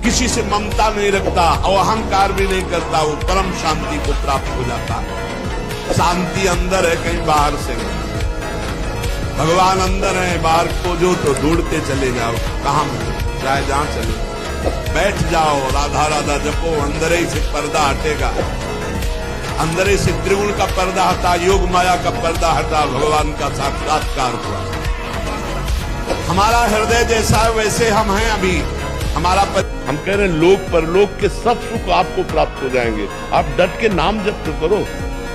किसी से ममता नहीं रखता और अहंकार भी नहीं करता, वो परम शांति को प्राप्त हो जाता है। शांति अंदर है, कहीं बाहर से नहीं। भगवान अंदर है, बाहर खोजो तो ढूंढते चले जाओ। कहां चाहे जहां चले, बैठ जाओ, राधा राधा जपो, अंदर ही से पर्दा हटेगा। अंदर ही से त्रिगुण का पर्दा हटा, योग माया का पर्दा हटा, भगवान का साक्षात्कार हुआ। हमारा हृदय जैसा है वैसे हम हैं अभी। हम कह रहे हैं लोक परलोक के सब सुख आपको प्राप्त हो जाएंगे। आप डट के नाम जप तो करो।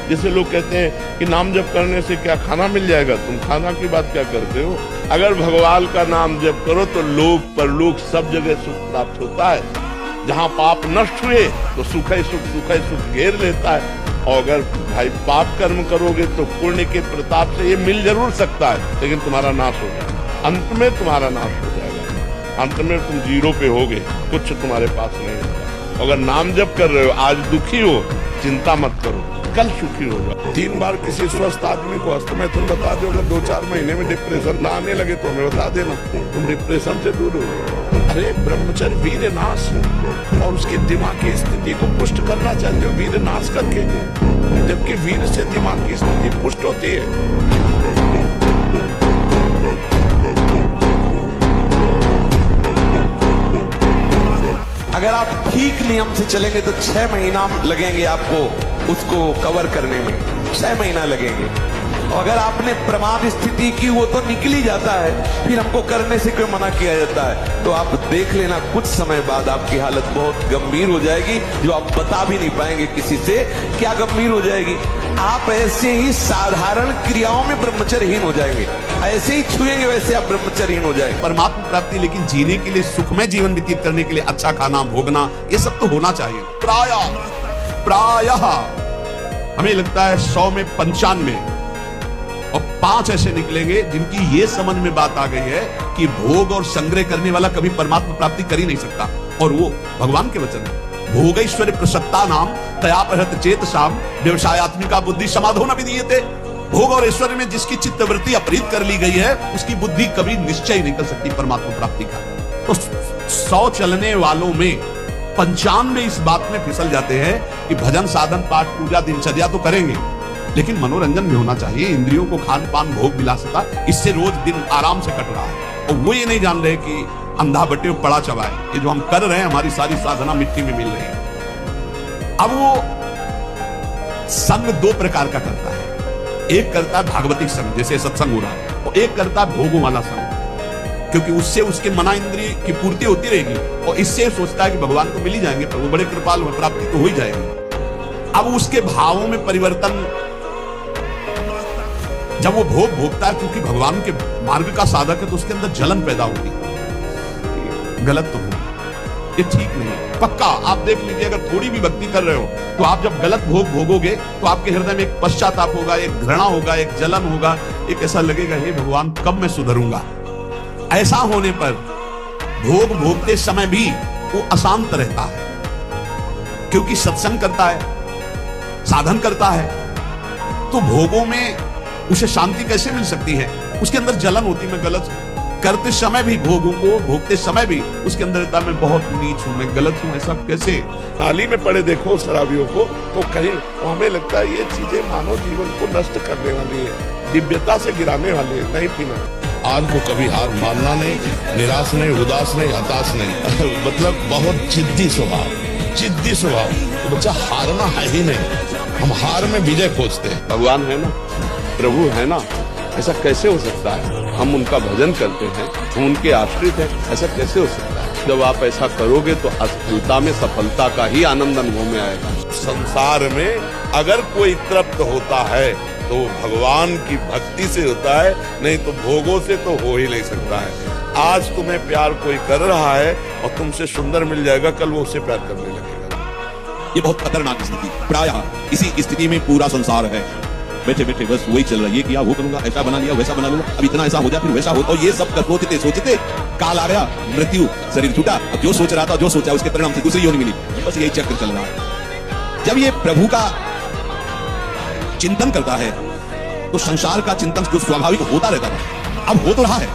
जैसे लोग कहते हैं कि नाम जप करने से क्या खाना मिल जाएगा, तुम खाना की बात क्या करते हो। अगर भगवान का नाम जप करो तो लोक परलोक सब जगह सुख प्राप्त होता है। जहां पाप नष्ट हुए तो सुख ही सुख घेर लेता है। और अगर भाई पाप कर्म करोगे तो पुण्य के प्रताप से ये मिल जरूर सकता है, लेकिन तुम्हारा नाश हो जाएगा। अंत में तुम्हारा नाश हो जाएगा। अंत में तुम जीरो पे होगे, कुछ तुम्हारे पास नहीं होगा। अगर नाम जप कर रहे हो, आज दुखी हो, चिंता मत करो, कल सुखी हो जाओ। 3 बार किसी स्वस्थ आदमी को हस्तमैथुन बता दो, अगर 2-4 महीने में डिप्रेशन ना आने लगे तो हमें बता देना, तुम डिप्रेशन से दूर हो। अरे ब्रह्मचर्य वीर नाश, और उसके दिमाग की स्थिति को पुष्ट करना चाहते हो वीर नाश करके, जबकि वीर से दिमाग की स्थिति पुष्ट होती है। अगर आप ठीक नियम से चलेंगे तो 6 महीना लगेंगे आपको उसको कवर करने में, 6 महीना लगेंगे। और अगर आपने प्रमाद स्थिति की, वो तो निकल ही जाता है, फिर हमको करने से क्यों मना किया जाता है। तो आप देख लेना, कुछ समय बाद आपकी हालत बहुत गंभीर हो जाएगी, जो आप बता भी नहीं पाएंगे किसी से क्या गंभीर हो जाएगी। आप ऐसे ही साधारण क्रियाओं में ब्रह्मचर्यहीन हो जाएंगे, ऐसे ही छुएंगे वैसे आप ब्रह्मचर्यहीन हो जाएंगे। परमात्मा प्राप्ति, लेकिन जीने के लिए, सुखमय जीवन व्यतीत करने के लिए अच्छा खाना भोगना, ये सब तो होना चाहिए। प्रायः हमें लगता है 100 में 95 और 5 ऐसे निकलेंगे जिनकी ये समझ में बात आ गई है कि भोग और संग्रह करने वाला कभी परमात्मा प्राप्ति कर ही नहीं सकता। और वो भगवान के वचन है, भोगैश्वर्य प्रसक्ता नाम तयापहृत चेत शाम व्यवसायत्मिका बुद्धि समाधो न विधीयते। भोग और ऐश्वर्य में जिसकी चित्तवृत्ति अपहृत कर ली गई है, उसकी बुद्धि कभी निश्चय नहीं कर सकती परमात्मा प्राप्ति का। तो 100 चलने वालों में 95 इस बात में फिसल जाते हैं कि भजन साधन पाठ पूजा दिनचर्या तो करेंगे, लेकिन मनोरंजन भी होना चाहिए। इंद्रियों को खान पान भोग विलासिता, इससे रोज दिन आराम से कट रहा है। और वो ये नहीं जान रहे कि अंधा बटे पड़ा चबाए, ये जो हम कर रहे हैं, हमारी सारी साधना मिट्टी में मिल रही है। अब वो संग 2 प्रकार का करता है। एक करता है भागवतिक संग, जैसे सत्संग हो रहा है, और एक करता है भोगों वाला संग, क्योंकि उससे उसके मना इंद्रिय की पूर्ति होती रहेगी, और इससे सोचता है कि भगवान को मिल ही जाएंगे, प्रभु बड़े कृपालु हैं, प्राप्ति तो हो ही जाएगी। अब उसके भावों में परिवर्तन, जब वो भोग भोगता है, क्योंकि भगवान के मार्ग का साधक है, तो उसके अंदर जलन पैदा होती है। गलत तो है, ये ठीक नहीं है। पक्का आप देख लीजिए, अगर थोड़ी भी भक्ति कर रहे हो तो आप जब गलत भोग भोगोगे तो आपके हृदय में एक पश्चाताप होगा, एक घृणा होगा, एक जलन होगा, एक ऐसा लगेगा हे भगवान कब मैं सुधरूंगा। ऐसा होने पर भोग भोगते समय भी वो अशांत रहता है, क्योंकि सत्संग करता है, साधन करता है, तो भोगों में उसे शांति कैसे मिल सकती है। उसके अंदर जलन होती, मैं गलत हूं करते समय भी, भोगों को भोगते समय भी उसके अंदर रहता मैं बहुत नीच हूं, मैं गलत हूं। ऐसा कैसे? नाली में पड़े देखो शराबियों को, तो कहीं हमें लगता है ये चीजें मानव जीवन को नष्ट करने वाली है, दिव्यता से गिराने वाली है, नहीं पीना। आज को कभी हार मानना नहीं, निराश नहीं, उदास नहीं, हताश नहीं। मतलब बहुत जिद्दी स्वभाव। तो बच्चा हारना है ही नहीं, हम हार में विजय खोजते हैं। भगवान है ना, प्रभु है ना, ऐसा कैसे हो सकता है? हम उनका भजन करते हैं, हम उनके आश्रित हैं, ऐसा कैसे हो सकता है? जब आप ऐसा करोगे तो असफलता में सफलता का ही आनंद अनुभव में आएगा। संसार में अगर कोई तृप्त होता है तो भगवान की भक्ति से होता है, नहीं तो भोगों से तो हो ही नहीं सकता है। आज तुम्हें प्यार कोई कर रहा है और तुमसे सुंदर मिल जाएगा, कल वो उससे प्यार करने लगेगा। ये बहुत खतरनाक स्थिति, प्रायः इसी स्थिति में पूरा संसार है। बैठे बैठे बस वही चल रहा है, ये किया वो करूंगा, ऐसा बना लिया वैसा बना लूंगा, अब इतना ऐसा हो जाए फिर वैसा हो, और ये सब सोचते सोचते काल आ गया, मृत्यु, शरीर छूटा। अब जो सोच रहा था, जो सोचा उसके परिणाम से दूसरी योनि मिली, बस यही चक्कर चल रहा है। जब ये प्रभु का चिंतन करता है तो संसार का चिंतन जो स्वाभाविक होता रहता था, अब हो तो रहा है।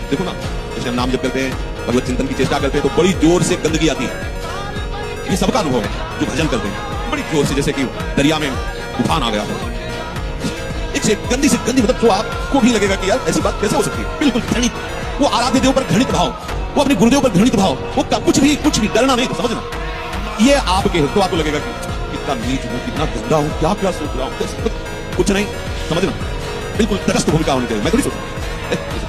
देखो ना, जैसे हम नाम जप करते हैं, भगवत चिंतन की चेष्टा करते हैं तो बड़ी जोर से गंदगी आती है। ये सबका अनुभव है जो भजन करते हैं, बड़ी जोर से, जैसे कि दरिया में उफान आ गया हो। एक से गंदी मतलब तो आपको भी लगेगा कि यार ऐसी बात कैसे हो सकती है। बिल्कुल घृणित, वो आराध्य देव पर घृणित भाव, वो अपने गुरुदेव पर घृणित भाव, वो कुछ भी डरना नहीं, समझना। ये आपके तो आपको लगेगा कि कितना नीच हूं, कितना गंदा हूं, क्या क्या सोच रहा हूं, कुछ नहीं, समझना। बिल्कुल तटस्थ भूमिका होनी चाहिए। मैं थोड़ी सोचूं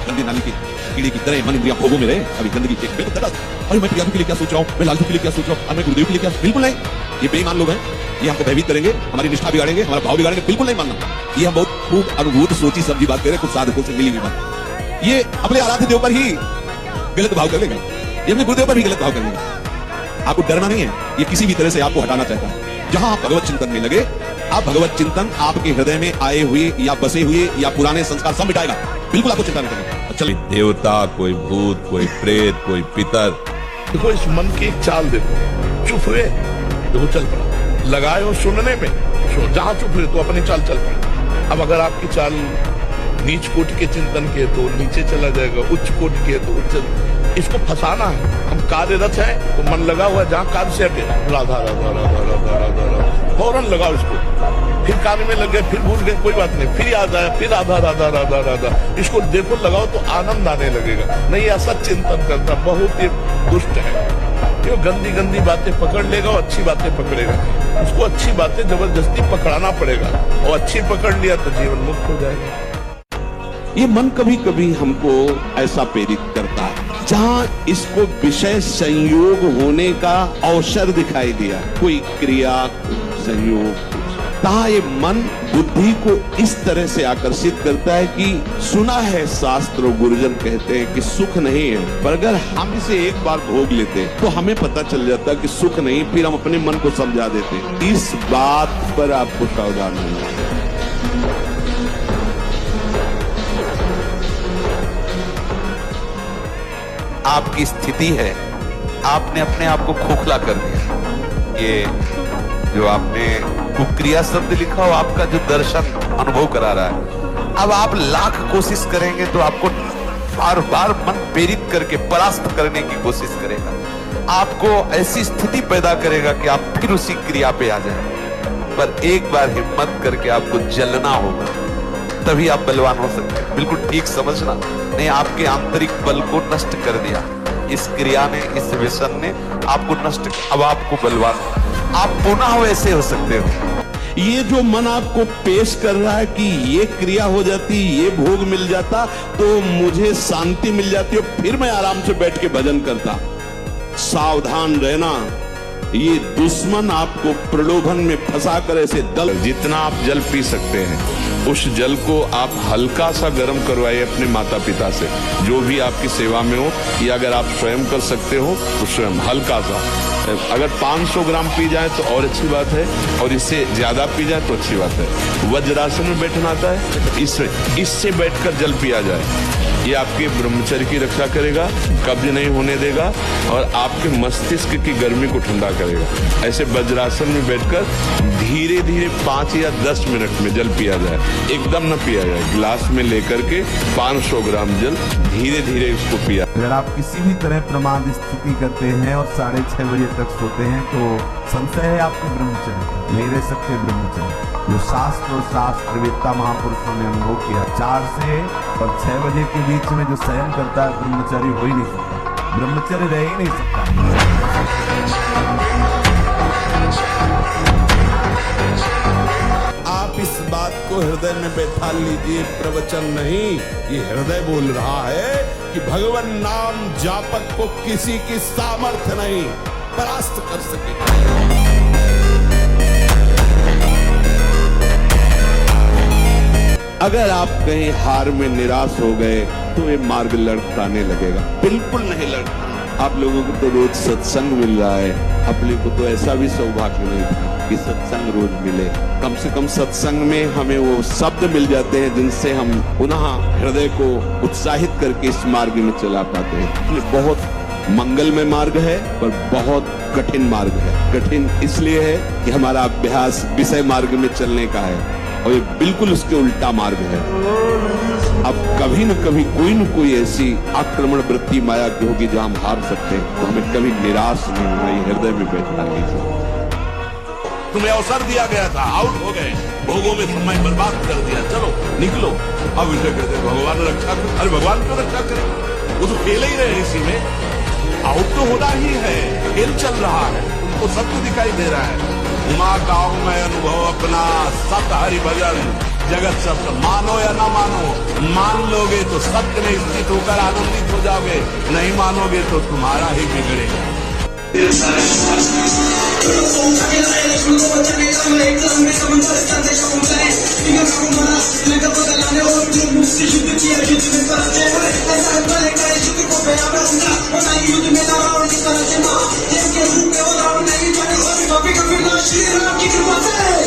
गंदी नाली की कीड़े की तरह मन इंद्रिया भोगों में रहे, अभी गंदगी के बिल्कुल तटस्थ। अरे मैं प्रिया के लिए क्या सोच रहा हूं, मैं लालचू के लिए क्या सोच रहा हूं, मैं गुरुदेव के लिए क्या, बिल्कुल नहीं। ये बेईमान लोग हैं, ये हमको भयभीत करेंगे, हमारी निष्ठा बिगाड़ेंगे, हमारा भाव बिगाड़ेंगे, बिल्कुल नहीं मानना। ये हम बहुत खूब अनुभूत सोची समझी बात करें, कुछ साधकों से मिली हुई बात। ये अपने आराध्य देव पर ही गलत भाव कर लेगा, ये अपने गुरुदेव पर भी गलत भाव कर लेगा। आपको डरना नहीं है, ये किसी भी तरह से आपको हटाना चाहता है। जहां आप भगवत चिंतन में लगे, आप भगवत चिंतन आपके हृदय में आए हुए या बसे हुए या पुराने संस्कार सब मिटाएगा। बिल्कुल आपको चिंता नहीं करनी। चलिए, देवता, कोई भूत, कोई प्रेत, कोई पितर, देखो इस मन की एक चाल देखो, चुप हुए देखो चल पड़ा, लगाए हो सुनने में, जहां चुप हुए तो अपनी चाल चल पड़ा। अब अगर आपकी चाल नीच कोटि के चिंतन की है तो नीचे चला जाएगा, उच्च कोटि की है तो उच्च। इसको फंसाना है। हम कार्यरत हैं तो मन लगा हुआ है, जहां कार्य से हटे राधा राधा राधा राधा राधा राधा, फौरन लगाओ इसको। फिर कार्य में लग गए, फिर भूल गए, कोई बात नहीं, फिर याद आया, फिर राधा राधा राधा राधा, इसको देखो लगाओ तो आनंद आने लगेगा। नहीं, ऐसा चिंतन करता बहुत ही दुष्ट है। ये गंदी बातें पकड़ लेगा और अच्छी बातें पकड़ेगा। उसको अच्छी बातें जबरदस्ती पकड़ाना पड़ेगा, और अच्छी पकड़ लिया तो जीवन मुक्त हो जाएगा। ये मन कभी कभी हमको ऐसा प्रेरित करता है जहां इसको विषय संयोग होने का अवसर दिखाई दिया, कोई क्रिया, संयोग, तहाँ ये मन बुद्धि को इस तरह से आकर्षित करता है कि सुना है शास्त्र और गुरुजन कहते हैं कि सुख नहीं है, पर अगर हम इसे एक बार भोग लेते तो हमें पता चल जाता कि सुख नहीं, फिर हम अपने मन को समझा देते। इस बात पर आपको सावधान होना है। आपकी स्थिति है, आपने अपने आप को खोखला कर दिया। ये जो आपने कुक्रिया शब्द लिखा हो, आपका जो दर्शन अनुभव करा रहा है, अब आप लाख कोशिश करेंगे तो आपको बार बार मन प्रेरित करके परास्त करने की कोशिश करेगा, आपको ऐसी स्थिति पैदा करेगा कि आप फिर उसी क्रिया पे आ जाए। पर एक बार हिम्मत करके आपको जलना होगा, तभी आप बलवान हो सकते हैं। बिल्कुल ठीक समझना, नहीं आपके आंतरिक बल को नष्ट कर दिया इस क्रिया ने, इस व्यसन ने आपको नष्ट, अब आपको बलवान आप पुनः वैसे हो सकते हो। ये जो मन आपको पेश कर रहा है कि ये क्रिया हो जाती, ये भोग मिल जाता तो मुझे शांति मिल जाती और फिर मैं आराम से बैठ के भजन करता, सावधान रहना। ये दुश्मन आपको प्रलोभन में फंसा कर ऐसे दल, जितना आप जल पी सकते हैं उस जल को आप हल्का सा गर्म करवाइए अपने माता पिता से, जो भी आपकी सेवा में हो, या अगर आप स्वयं कर सकते हो तो स्वयं हल्का सा। अगर 500 ग्राम पी जाए तो और अच्छी बात है, और इससे ज्यादा पी जाए तो अच्छी बात है। वज्रासन में बैठना आता है, इससे बैठकर जल पिया जाए, ये आपके ब्रह्मचर्य की रक्षा करेगा, कब्ज नहीं होने देगा और आपके मस्तिष्क की गर्मी को ठंडा करेगा। ऐसे वज्रासन में बैठकर धीरे धीरे 5 या 10 मिनट में जल पिया जाए, एकदम न पिया जाए। गिलास में लेकर के 500 ग्राम जल धीरे धीरे उसको पिया। अगर आप किसी भी तरह प्रमाद स्थिति करते हैं और 6:30 बजे तक सोते हैं तो संशय है आपके ब्रह्मचर्य नहीं रह सकते। ब्रह्मचर्य जो शास्त्र और शास्त्रवेत्ता महापुरुषों ने अनुभव किया, 4 से और 6 बजे के बीच में जो शयन करता है ब्रह्मचर्य हो ही नहीं सकता, ब्रह्मचर्य रह ही नहीं सकता। आप इस बात को हृदय में बैठा लीजिए, प्रवचन नहीं, ये हृदय बोल रहा है कि भगवान नाम जापक को किसी की सामर्थ्य नहीं परास्त कर सके। अगर आप कहीं हार में निराश हो गए तो ये मार्ग लड़खड़ाने लगेगा, बिल्कुल नहीं लड़खड़ाना। आप लोगों को तो रोज सत्संग मिल रहा है, अपने को तो ऐसा भी सौभाग्य नहीं था कि सत्संग रोज मिले। कम से कम सत्संग में हमें वो शब्द मिल जाते हैं जिनसे हम पुनः हृदय को उत्साहित करके इस मार्ग में चला पाते हैं। ये बहुत मंगलमय मार्ग है पर बहुत कठिन मार्ग है। कठिन इसलिए है कि हमारा अभ्यास विषय मार्ग में चलने का है और ये बिल्कुल उसके उल्टा मार्ग है। अब कभी न कोई ऐसी आक्रमण वृत्ति माया की होगी जहां हम हार सकते हैं, तो हमें कभी निराश नहीं होना, ये हृदय में बैठना नहीं। तुम्हें अवसर दिया गया था, आउट हो गए, भोगों में समय बर्बाद कर दिया, चलो निकलो। अब इसे कहते भगवान रक्षा कर। अरे भगवान क्यों रक्षा करे, वो तो खेल ही रहे इसी में, आउट तो होना ही है, खेल चल रहा है, उनको सत्य दिखाई दे रहा है। उमा गाँव में अनुभव अपना सत हरि भजन जगत सब, मानो या ना मानो, मान लोगे तो सत्य में स्थित होकर आनंदित हो जाओगे, नहीं मानोगे तो तुम्हारा ही बिगड़ेगा। श्री राम की कृपा से